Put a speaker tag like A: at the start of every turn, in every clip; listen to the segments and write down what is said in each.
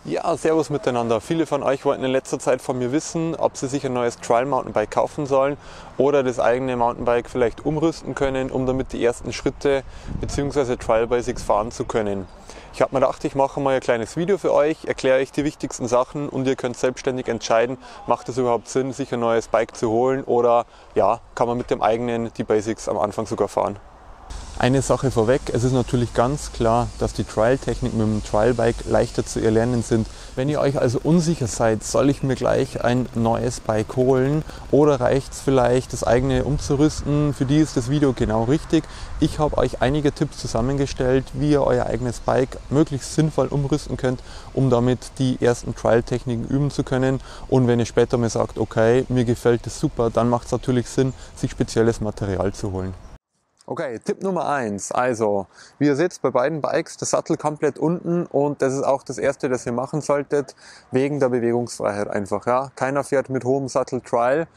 A: Ja, servus miteinander. Viele von euch wollten in letzter Zeit von mir wissen, ob sie sich ein neues Trial Mountainbike kaufen sollen oder das eigene Mountainbike vielleicht umrüsten können, um damit die ersten Schritte bzw. Trial Basics fahren zu können. Ich habe mir gedacht, ich mache mal ein kleines Video für euch, erkläre euch die wichtigsten Sachen und ihr könnt selbstständig entscheiden, macht es überhaupt Sinn, sich ein neues Bike zu holen oder ja, kann man mit dem eigenen die Basics am Anfang sogar fahren. Eine Sache vorweg, es ist natürlich ganz klar, dass die Trial-Techniken mit dem Trial-Bike leichter zu erlernen sind. Wenn ihr euch also unsicher seid, soll ich mir gleich ein neues Bike holen oder reicht es vielleicht, das eigene umzurüsten? Für die ist das Video genau richtig. Ich habe euch einige Tipps zusammengestellt, wie ihr euer eigenes Bike möglichst sinnvoll umrüsten könnt, um damit die ersten Trial-Techniken üben zu können. Und wenn ihr später mal sagt, okay, mir gefällt das super, dann macht es natürlich Sinn, sich spezielles Material zu holen. Okay, Tipp Nummer 1. Also, wie ihr seht, bei beiden Bikes der Sattel komplett unten und das ist auch das erste, das ihr machen solltet, wegen der Bewegungsfreiheit einfach. Ja. Keiner fährt mit hohem Sattel Trial.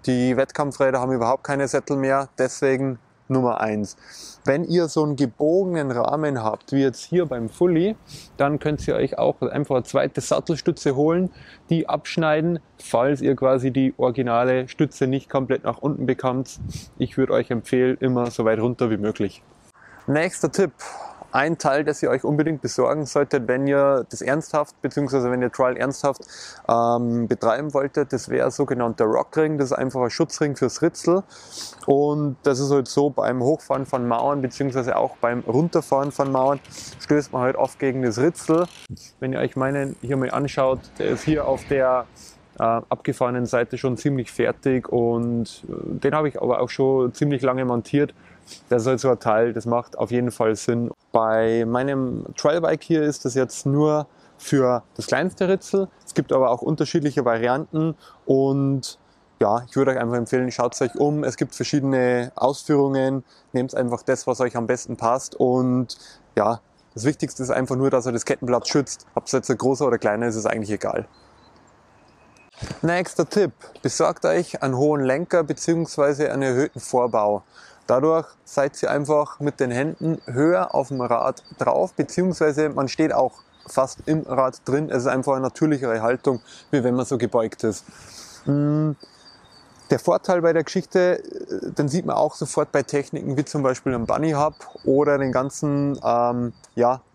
A: Die Wettkampfräder haben überhaupt keine Sättel mehr, deswegen Nummer 1. Wenn ihr so einen gebogenen Rahmen habt, wie jetzt hier beim Fully, dann könnt ihr euch auch einfach eine zweite Sattelstütze holen, die abschneiden, falls ihr quasi die originale Stütze nicht komplett nach unten bekommt. Ich würde euch empfehlen, immer so weit runter wie möglich. Nächster Tipp. Ein Teil, das ihr euch unbedingt besorgen solltet, wenn ihr das ernsthaft, beziehungsweise wenn ihr Trial ernsthaft betreiben wolltet, das wäre sogenannter Rockring. Das ist einfach ein Schutzring fürs Ritzel. Und das ist halt so, beim Hochfahren von Mauern, beziehungsweise auch beim Runterfahren von Mauern, stößt man halt oft gegen das Ritzel. Wenn ihr euch meinen hier mal anschaut, der ist hier auf der abgefahrenen Seite schon ziemlich fertig und den habe ich aber auch schon ziemlich lange montiert. Das ist halt so ein Teil, das macht auf jeden Fall Sinn. Bei meinem Trialbike hier ist das jetzt nur für das kleinste Ritzel. Es gibt aber auch unterschiedliche Varianten und ja, ich würde euch einfach empfehlen, schaut es euch um. Es gibt verschiedene Ausführungen, nehmt einfach das, was euch am besten passt und ja, das Wichtigste ist einfach nur, dass ihr das Kettenblatt schützt. Ob es jetzt ein großer oder kleiner ist, ist eigentlich egal. Nächster Tipp, besorgt euch einen hohen Lenker bzw. einen erhöhten Vorbau. Dadurch seid ihr einfach mit den Händen höher auf dem Rad drauf, beziehungsweise man steht auch fast im Rad drin. Es ist einfach eine natürlichere Haltung, wie wenn man so gebeugt ist. Der Vorteil bei der Geschichte, den sieht man auch sofort bei Techniken wie zum Beispiel einem Bunny Hop oder den ganzen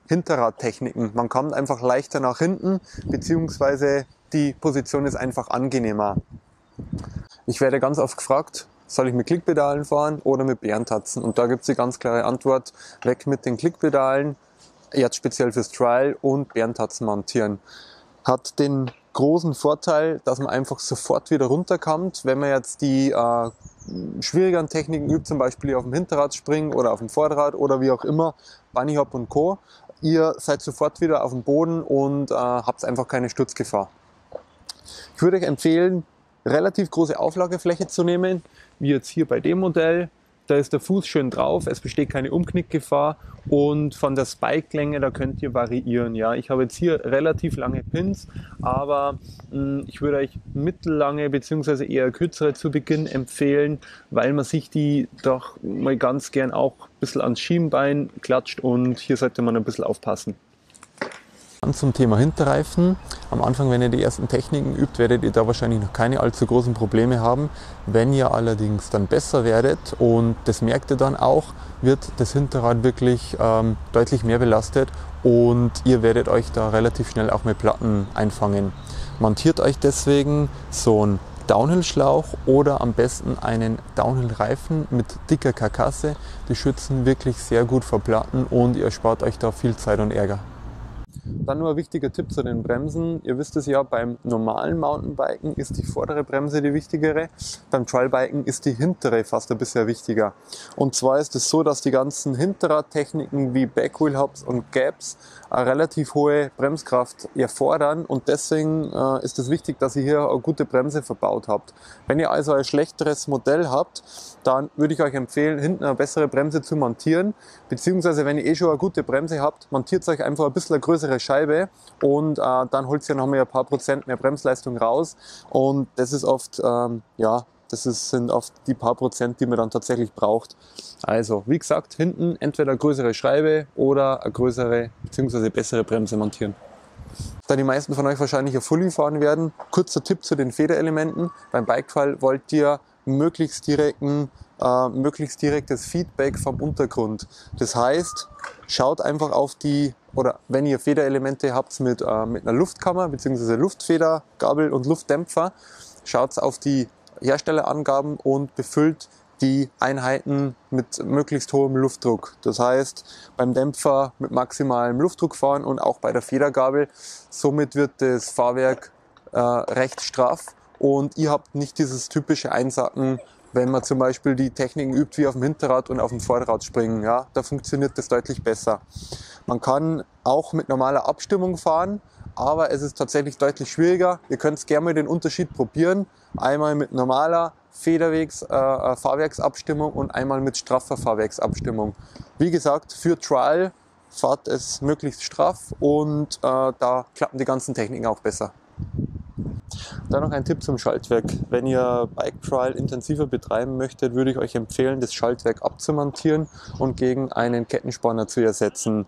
A: Hinterradtechniken. Man kommt einfach leichter nach hinten, beziehungsweise die Position ist einfach angenehmer. Ich werde ganz oft gefragt, soll ich mit Klickpedalen fahren oder mit Bärentatzen? Und da gibt es die ganz klare Antwort, weg mit den Klickpedalen, jetzt speziell fürs Trial und Bärentatzen montieren. Hat den großen Vorteil, dass man einfach sofort wieder runterkommt, wenn man jetzt die schwierigeren Techniken übt, zum Beispiel auf dem Hinterrad springen oder auf dem Vorderrad oder wie auch immer, Bunny Hop und Co. Ihr seid sofort wieder auf dem Boden und habt einfach keine Sturzgefahr. Ich würde euch empfehlen, relativ große Auflagefläche zu nehmen, wie jetzt hier bei dem Modell. Da ist der Fuß schön drauf, es besteht keine Umknickgefahr und von der Spike-Länge, da könnt ihr variieren. Ja, ich habe jetzt hier relativ lange Pins, aber ich würde euch mittellange bzw. eher kürzere zu Beginn empfehlen, weil man sich die doch mal ganz gern auch ein bisschen ans Schienbein klatscht und hier sollte man ein bisschen aufpassen. Dann zum Thema Hinterreifen. Am Anfang, wenn ihr die ersten Techniken übt, werdet ihr da wahrscheinlich noch keine allzu großen Probleme haben. Wenn ihr allerdings dann besser werdet, und das merkt ihr dann auch, wird das Hinterrad wirklich deutlich mehr belastet und ihr werdet euch da relativ schnell auch mit Platten einfangen. Montiert euch deswegen so einen Downhill-Schlauch oder am besten einen Downhill-Reifen mit dicker Karkasse. Die schützen wirklich sehr gut vor Platten und ihr spart euch da viel Zeit und Ärger. Dann nur ein wichtiger Tipp zu den Bremsen. Ihr wisst es ja, beim normalen Mountainbiken ist die vordere Bremse die wichtigere. Beim Trialbiken ist die hintere fast ein bisschen wichtiger. Und zwar ist es so, dass die ganzen Hinterradtechniken wie Backwheel Hops und Gaps eine relativ hohe Bremskraft erfordern und deswegen ist es wichtig, dass ihr hier eine gute Bremse verbaut habt. Wenn ihr also ein schlechteres Modell habt, dann würde ich euch empfehlen, hinten eine bessere Bremse zu montieren, beziehungsweise wenn ihr eh schon eine gute Bremse habt, montiert euch einfach ein bisschen eine größere Scheibe und dann holt ihr noch mal ein paar Prozent mehr Bremsleistung raus und das ist oft, sind oft die paar Prozent, die man dann tatsächlich braucht. Also, wie gesagt, hinten entweder eine größere Scheibe oder eine größere bzw. bessere Bremse montieren. Da die meisten von euch wahrscheinlich ein Fully fahren werden, kurzer Tipp zu den Federelementen. Beim Biketrial wollt ihr möglichst direktes Feedback vom Untergrund. Das heißt, schaut einfach auf die, oder wenn ihr Federelemente habt mit einer Luftkammer bzw. Luftfedergabel und Luftdämpfer, schaut auf die Herstellerangaben und befüllt die Einheiten mit möglichst hohem Luftdruck. Das heißt, beim Dämpfer mit maximalem Luftdruck fahren und auch bei der Federgabel. Somit wird das Fahrwerk recht straff und ihr habt nicht dieses typische Einsacken, wenn man zum Beispiel die Techniken übt wie auf dem Hinterrad und auf dem Vorderrad springen. Ja, da funktioniert das deutlich besser. Man kann auch mit normaler Abstimmung fahren, aber es ist tatsächlich deutlich schwieriger. Ihr könnt gerne mal den Unterschied probieren. Einmal mit normaler Fahrwerksabstimmung und einmal mit straffer Fahrwerksabstimmung. Wie gesagt, für Trial fahrt es möglichst straff und da klappen die ganzen Techniken auch besser. Dann noch ein Tipp zum Schaltwerk. Wenn ihr Bike Trial intensiver betreiben möchtet, würde ich euch empfehlen, das Schaltwerk abzumontieren und gegen einen Kettensporner zu ersetzen.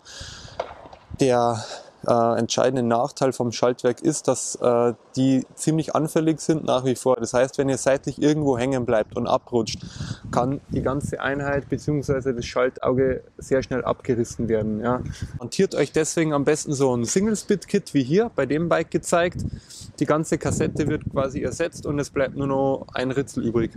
A: Der entscheidende Nachteil vom Schaltwerk ist, dass die ziemlich anfällig sind nach wie vor. Das heißt, wenn ihr seitlich irgendwo hängen bleibt und abrutscht, kann die ganze Einheit bzw. das Schaltauge sehr schnell abgerissen werden. Ja. Montiert euch deswegen am besten so ein Single-Spit-Kit wie hier bei dem Bike gezeigt. Die ganze Kassette wird quasi ersetzt und es bleibt nur noch ein Ritzel übrig.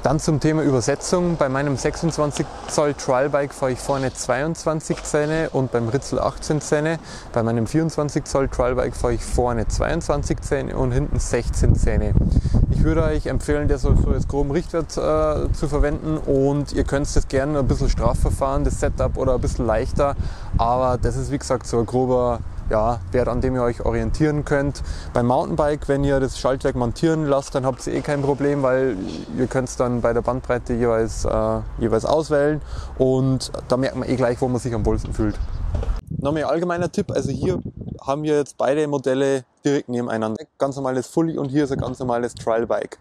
A: Dann zum Thema Übersetzung. Bei meinem 26 Zoll Trialbike fahre ich vorne 22 Zähne und beim Ritzel 18 Zähne. Bei meinem 24 Zoll Trialbike fahre ich vorne 22 Zähne und hinten 16 Zähne. Ich würde euch empfehlen, das so als groben Richtwert zu verwenden und ihr könnt das gerne ein bisschen straffer fahren, das Setup, oder ein bisschen leichter, aber das ist wie gesagt so ein grober Wert, an dem ihr euch orientieren könnt. Beim Mountainbike, wenn ihr das Schaltwerk montieren lasst, dann habt ihr kein Problem, weil ihr könnt es dann bei der Bandbreite jeweils auswählen und da merkt man gleich, wo man sich am wohlsten fühlt. Nochmal ein allgemeiner Tipp, also hier haben wir jetzt beide Modelle direkt nebeneinander. Ganz normales Fully und hier ist ein ganz normales Trialbike.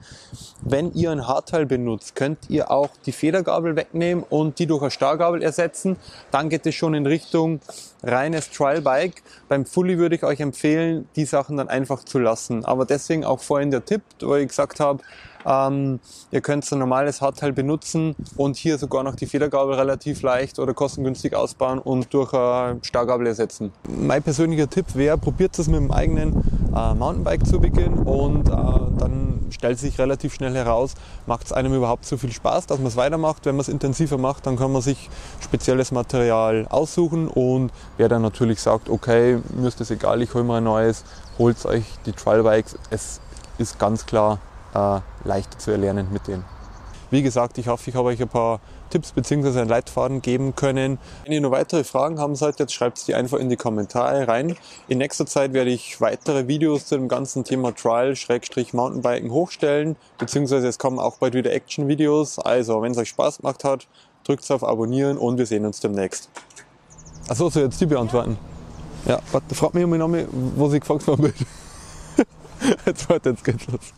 A: Wenn ihr ein Hardteil benutzt, könnt ihr auch die Federgabel wegnehmen und die durch eine Starrgabel ersetzen. Dann geht es schon in Richtung reines Trialbike. Beim Fully würde ich euch empfehlen, die Sachen dann einfach zu lassen. Aber deswegen auch vorhin der Tipp, wo ich gesagt habe, ihr könnt ein normales Hardteil benutzen und hier sogar noch die Federgabel relativ leicht oder kostengünstig ausbauen und durch eine Starrgabel ersetzen. Mein persönlicher Tipp wäre, probiert es mit dem eigenen Mountainbike zu Beginn und dann stellt sich relativ schnell heraus, macht es einem überhaupt so viel Spaß, dass man es weitermacht. Wenn man es intensiver macht, dann kann man sich spezielles Material aussuchen und wer dann natürlich sagt, okay, mir ist das egal, ich hole mir ein neues, holt euch die Trialbikes. Es ist ganz klar leichter zu erlernen mit denen. Wie gesagt, ich hoffe, ich habe euch ein paar Tipps bzw. einen Leitfaden geben können. Wenn ihr noch weitere Fragen haben solltet, schreibt die einfach in die Kommentare rein. In nächster Zeit werde ich weitere Videos zu dem ganzen Thema Trial/Mountainbiken hochstellen, beziehungsweise es kommen auch bald wieder Action-Videos. Also, wenn es euch Spaß gemacht hat, drückt auf Abonnieren und wir sehen uns demnächst. Achso, soll ich jetzt die beantworten? Ja, warte, fragt mich nochmal, wo sie gefragt worden bin. Jetzt geht's los.